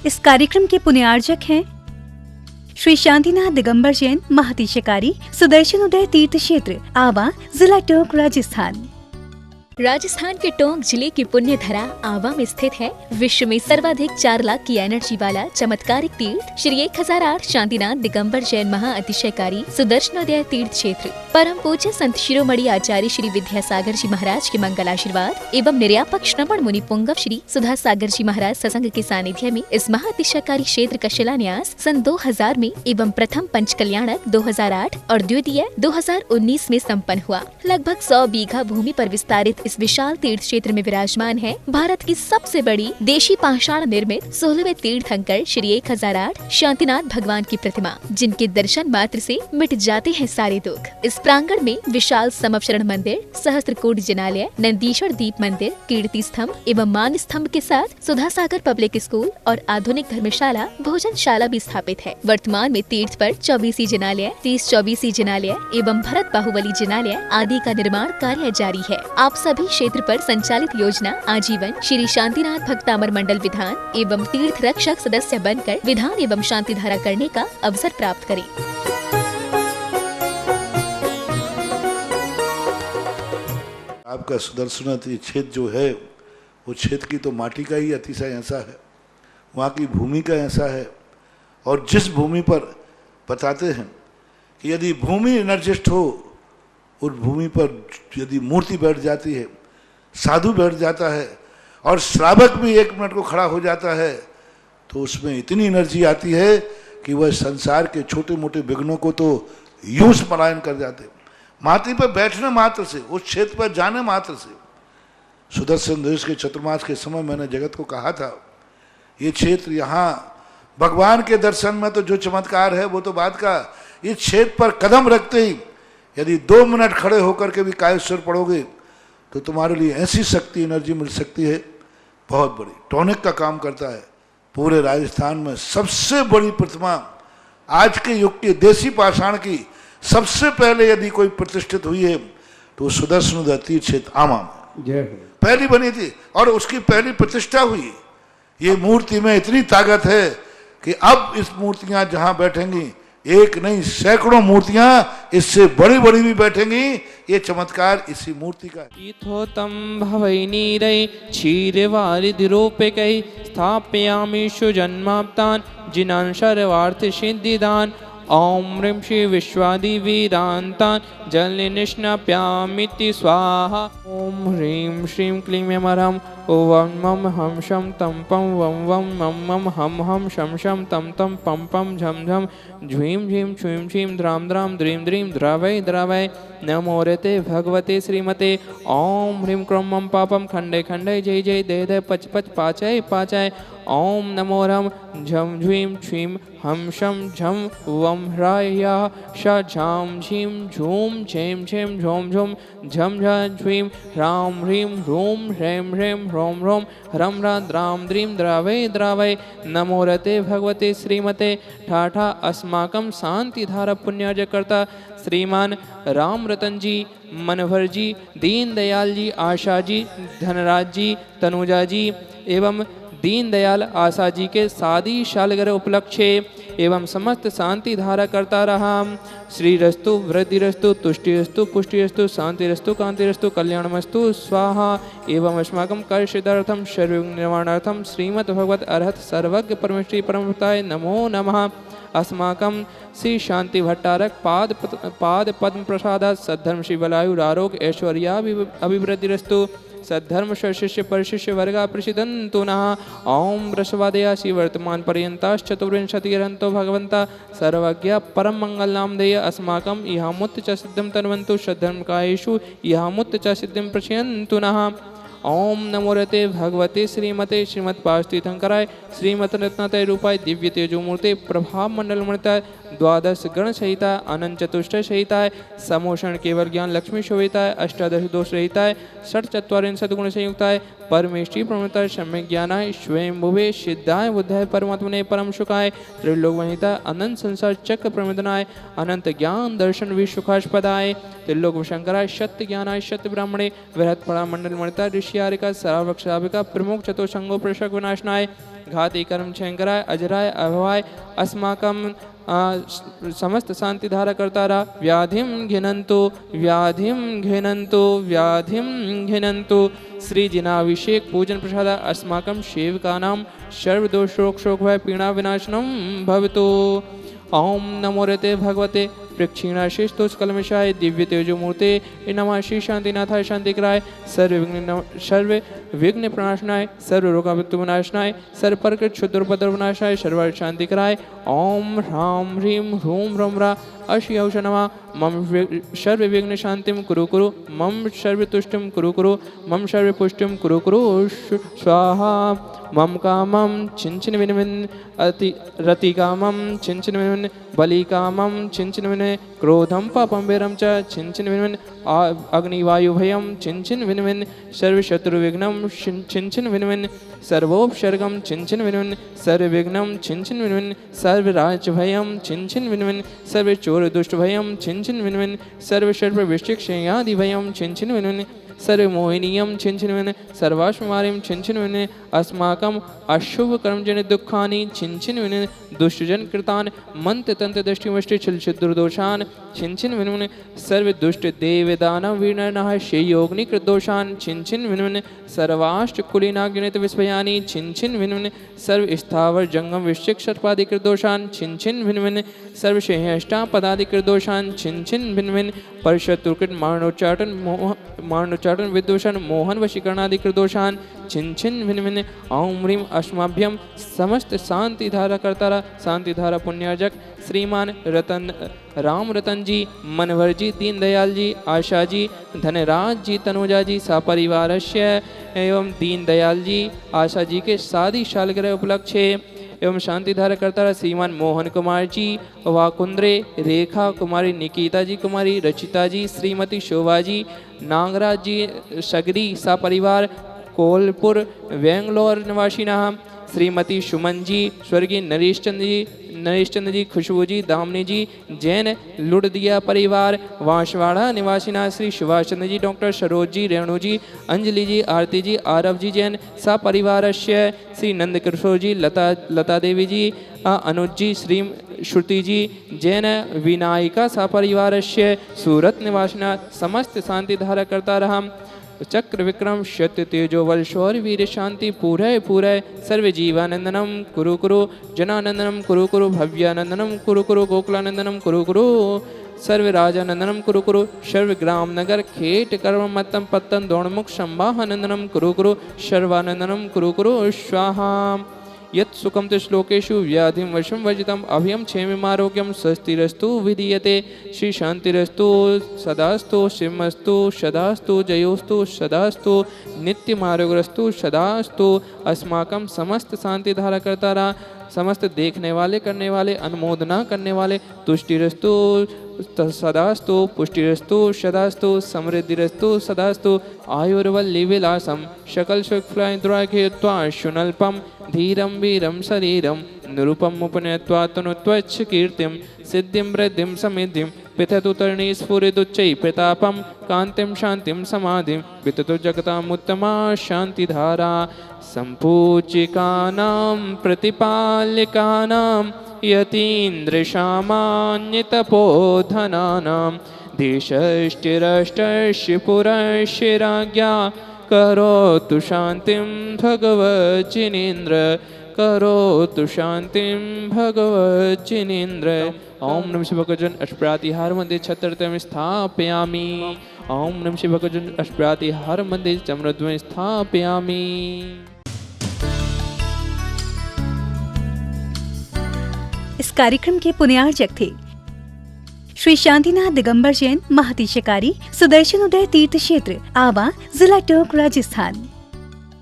इस कार्यक्रम के पुण्यार्जक हैं श्री शांतिनाथ दिगंबर जैन महातिशकारी सुदर्शन उदय तीर्थ क्षेत्र आवा, जिला टोंक, राजस्थान। राजस्थान के टोंक जिले की पुण्य धरा आवा में स्थित है विश्व में सर्वाधिक 4 लाख की एनर्जी वाला चमत्कारिक तीर्थ श्री 1008 शांतिनाथ दिगंबर जैन महाअतिशयकारी सुदर्शनोदय तीर्थ क्षेत्र। परम पूज्य संत शिरोमणि आचार्य श्री विद्यासागर जी महाराज के मंगल आशीर्वाद एवं निर्यापक श्रवण मुनि पुंगव श्री सुधा सागर जी महाराज सत्संग के सानिध्य में इस महाअतिशयकारी क्षेत्र का शिलान्यास सन 2000 में एवं प्रथम पंच कल्याणक 2008 और द्वितीय 2019 में संपन्न हुआ। लगभग 100 बीघा भूमि पर विस्तारित इस विशाल तीर्थ क्षेत्र में विराजमान है भारत की सबसे बड़ी देशी पाषाण निर्मित 16वें तीर्थंकर श्री 1008 शांतिनाथ भगवान की प्रतिमा, जिनके दर्शन मात्र से मिट जाते हैं सारे दुख। इस प्रांगण में विशाल समवशरण मंदिर, सहस्त्रकूट जिनालय, नंदीश्वर दीप मंदिर, कीर्ति स्तंभ एवं मान स्तंभ के साथ सुधा सागर पब्लिक स्कूल और आधुनिक धर्मशाला, भोजनशाला भी स्थापित है। वर्तमान में तीर्थ पर 24 जिनालय, 30-24 जिनालय एवं भरत बाहुबली जिनालय आदि का निर्माण कार्य जारी है। आप सभी क्षेत्र पर संचालित योजना आजीवन श्री शांतिनाथ भक्तामर मंडल विधान एवं तीर्थ रक्षक सदस्य बनकर विधान एवं शांति धारा करने का अवसर प्राप्त करें। आपका सुदर्शन क्षेत्र जो है वो क्षेत्र की तो माटी का ही अतिशय ऐसा है, वहाँ की भूमि का ऐसा है। और जिस भूमि पर बताते हैं कि यदि भूमि एनर्जिस्ट हो, उस भूमि पर यदि मूर्ति बैठ जाती है, साधु बैठ जाता है और श्रावक भी 1 मिनट को खड़ा हो जाता है, तो उसमें इतनी एनर्जी आती है कि वह संसार के छोटे मोटे विघ्नों को तो यूं पलायन कर जाते। माटी पर बैठने मात्र से, उस क्षेत्र पर जाने मात्र से, सुदर्शन देश के चतुर्मास के समय मैंने जगत को कहा था, ये क्षेत्र यहाँ भगवान के दर्शन में तो जो चमत्कार है वो तो बात का, इस क्षेत्र पर कदम रखते ही यदि 2 मिनट खड़े होकर के भी कायेश्वर पढ़ोगे तो तुम्हारे लिए ऐसी शक्ति एनर्जी मिल सकती है बहुत बड़ी। टॉनिक का काम करता है। पूरे राजस्थान में सबसे बड़ी प्रतिमा आज के युग के देसी पाषाण की सबसे पहले यदि कोई प्रतिष्ठित हुई है तो सुदर्शन तीर्थ क्षेत्र आमा में पहली बनी थी और उसकी पहली प्रतिष्ठा हुई। ये मूर्ति में इतनी ताकत है कि अब इस मूर्तियां जहां बैठेंगी, एक नहीं सैकड़ों मूर्तियां इससे बड़ी बड़ी भी बैठेंगी। ये चमत्कार इसी मूर्ति का है। ईथोतम भवैनीरै क्षीरवारिधिरूपकै स्थापयामि सुजन्माप्तान् जिनान् सर्वार्थ सिद्धिदान्। ओम ह्रीं श्री विश्वादिवीरान्तान् जलनिष्णाप्यामिति स्वाहा। ओम ह्रीं श्रीं क्लीं यमरं ओं मम हम शम तम पम वम वम मम मम हम शम शम तम तम पम पम झम झम झ्वीं झीं छुईं छीं द्राम द्राम द्रीं द्रीं द्रवै द्रवै नमो रते भगवते श्रीमते। ओम ह्रीं क्रों मम पापम खंडे खंडे जय जय दे दे पच पच पाचय पाचय। ओम नमो रम झम झ्वीं छीं हम शम झम वम ह्राया श झाम झीं झूम झेम झेम झोम झोम झम झ झ्वीं ह्रां ह्रीं ह्रूं ह्रैं ह्रैं ह्रौं ह्रौं ह्रं ह्रां द्रां द्रीं द्रावै द्रावै नमो रते भगवते श्रीमते। ठाठा अस्माकं शांतिधारा पुण्यार्जकर्ता श्रीमान राम रतन जी, मनोहर जी, दीनदयाल जी, आशा जी, धनराज जी, तनुजा जी एवं दीनदयाल आशा जी के शादी सालगिरह उपलक्ष्य एवं समस्त शांति धारा करता रहा। श्री रस्तु वृद्धिरस्तु तुष्टिरस्तु पुष्टिरस्तु शांतिरस्तु कांतिरस्तु कल्याणमस्तु स्वाहा। एवं अस्माकं कर्षिदार्थम सर्व निर्माणार्थम श्रीमद् भगवत अर्हत सर्वज्ञ परमेश्वरी परमभक्ताय नमो नमः। अस्माकं श्री शांति भट्टारक पाद पद्म प्रसादात् सद्धर्म शिवलायुर आरोग्य ऐश्वर्याभिवृद्धिरस्तु। सद्धर्म शिष्य परिशिष्य वर्गा प्रसिद्धन्तु नः। ओम वृषभादया श्री वर्तमान पर्यंताश्चतुर्विंशतिरन्तो भगवन्ता सर्वज्ञ परम मंगल नामधेय अस्माकं इहामुत्त च सिद्धिं तन्वन्तु सद्धर्म कायेषु इहामुत्त च सिद्धिं प्रशयन्तु नः। ओम नमो रते भगवते श्रीमते श्रीमत्पार्षतीर्थंकराय श्रीमत रत्नातय रूपाय दिव्य तेजोमूर्ते प्रभाव मंडल मणिताय 12 गण सहिताय अनंत चतुष्ट सहिताय समोषण केवल ज्ञान लक्ष्मी शोभिताय अष्टादश दोष रहिताय षट चत्वारिंशत् गुण संयुक्ताय परमेष्टि प्रमताय सम्यक ज्ञानाय स्वयं भुवे सिद्धाय बुद्धाय परमात्मने परम सुखाय त्रिलोक वनिताय अनंत संसार चक्र प्रमिदनाय अनंत ज्ञान दर्शन विश्वखास्पदाय त्रिलोक शंकराय सत्य ज्ञानाय सत्य ब्राह्मणे बृहत पड़ा मंडल मणिताय वैश्यारिका सरावृक्षाभिका प्रमुख चतुशंगो प्रशक विनाशनाय घाती कर्म क्षयंकराय अजराय अभवाय अस्माकं समस्त शांति धारा करतारा व्याधिम घिनंतो व्याधिम घिनंतो व्याधिम घिनंतो श्री जिनाभिषेक पूजन प्रसाद अस्माकं सेवकानां सर्वदोष शोक शोक भय पीड़ा विनाशनम भवतु। ओम नमो रते भगवते प्रक्षीणाशिस्तोष कलमशाय दिव्य तेजोमूर्ते नमः श्री शांतिनाथाय शांतिकराय सर्व विघ्न प्रणाशनाय सर्व रोगावृत्ति विनाशनाय सर्व प्रकृत क्षुद्रोपद्र विनाशाय सर्व शांतिकराय ओम ह्रां ह्रीं ह्रूं ह्रौं ह्रा अश्यौष नमः मम सर्व विघ्न शांतिम कुरु कुरु मम सर्व तुष्टिम कुरु कुरु मम सर्व पुष्टिम कुरु कुरु स्वाहा मम कामं छिंचिन विनविन अति रति कामं छिंचिन विनविन बलि कामं छिंचिन विनविन क्रोधम पापं वीरं च छिंचिन विनविन अग्निवायु भयं छिंचिन विनविन सर्व शत्रु विघ्नं छिंचिन विनविन सर्वोपसर्गं छिंचिन विनविन सर्व विघ्नं छिंचिन विनविन सर्व राज भयं छिंचिन विनविन सर्व चोर दुष्ट भयं छिंचिन विनविन सर्व सर्व विशिक्षयादि भयं छिंचिन विनविन सर्व मोहिनीयम छिंचिन विन सर्वाश्वमारिम छिंचिन विन अस्माकम अशुभ कर्मजन दुखानि छिंचिन विन दुष्टजन कृतान मंत्र तंत्र दृष्टि मुष्टि छिल छिद्रदोषान छिंचिन विन सर्व दुष्ट देव दानव वीरनः शेयोग्नि कृतदोषान छिंचिन विन सर्वाष्ट कुलीनाग्नित विस्मयानि छिंचिन विन सर्व स्थावर जंगम विशिक सर्पादि कृतदोषान छिंचिन विन सर्व शेहष्टा पदादि कृतदोषान छिंचिन विन परशत्रुकृत मारणोच्चाटन विदोषान मोहन वशीकरणादि कृतदोषान छिंचिन भिन्न ओम ह्रीं अस्माभ्यम समस्त शांति धारा करतारा शांति धारा पुण्यार्जक श्रीमान राम रतन जी मनवर जी दीनदयाल जी आशा जी धनराज जी तनुजा जी सपरिवारस्य एवं दीनदयाल जी आशा जी के शादी सालगिरह उपलक्ष्य एवं शांति धारा करतारा श्रीमान मोहन कुमार जी वाकुंद्रे रेखा कुमारी निकिता जी कुमारी रचिता जी श्रीमती शोभा जी नागराज जी सगरी सपरिवार कोलपुर बेंगलोर निवासिनः श्रीमती सुमन जी स्वर्गीय नरेश चंद्र जी खुशबू जी दामनी जी जैन लुड़दिया परिवार वांसवाड़ा निवासिना श्री सुभाष चंद्र जी डॉक्टर सरोज जी रेणु जी अंजलि जी आरती जी आरव जी जैन सपरिवारस्य श्री नंद किशोर जी लता देवी जी अनुज जी श्री श्रुति जी जैन विनायिका सपरिवारस्य सूरत निवासिना समस्त शांति धारा करता रहा चक्र विक्रम सत्य तेजो बल शौर्य वीर शांति पूरय पूरय सर्व जीवानंदनम कुरु कुरु जनानंदनम कुरु कुरु भव्यानंदनम कुरु कुरु गोकुलानंदनम कुरु कुरु सर्व राजानंदनम कुरु कुरु सर्व ग्राम नगर खेट कर्म मत्तम पत्तन दौड़मुख संवाहानंदनम कुरु कुरु सर्वानंदनम कुरु कुरु स्वाहा यत् सुखम ते श्लोकेषु व्याधिं वशं वर्जितम् अभयं क्षेममारोग्यं स्वस्तिरस्तु विधीयते श्री शांतिरस्तु सदास्तु शिवमस्तु सदास्तु जयोस्तु सदास्तु नित्यमारोग्यस्तु सदास्तु अस्माकं समस्त शांति धारा करता रहा समस्त देखने वाले करने वाले अनुमोदना करने वाले तुष्टिरस्तु सदास्तु पुष्टिरस्तु सदास्तु समृद्धिरस्तु सदास्तु आयुर्वल्ली विलासम सकल सुखफ्लाद्वाघेत्वा शुनल्पम धीरम वीरम शरीरम निरूपम उपनयत्वा तनुत्वच्छ कीर्तिम सिद्धिं वृद्धिं समिद्धिं पिततु तरणि स्फुरिदुच्चै प्रतापं कान्तिं शान्तिं समाधिं पिततु जगतामुत्तमा शान्तिधारा सम्पूज्यकानां प्रतिपाल्यकानां यतीन्द्रसामान्यतपोधनानां देशश्चिरष्टस्य पुरस्य राज्ञा करोतु शान्तिं भगवज्जिनेन्द्र करोतु शान्तिं भगवज्जिनेन्द्र। ओम नमः शिवाय भगवज्जन अष्टप्रातिहार मंदिर छत्रतम स्थापयामि। ओम नमः शिवाय भगवज्जन अष्टप्रातिहार मंदिर चमरद्वय स्थापयामि। इस कार्यक्रम के पुण्यार्जक थे श्री शांतिनाथ दिगंबर जैन महातिशकारी सुदर्शन उदय तीर्थ क्षेत्र आवा जिला टोंक राजस्थान।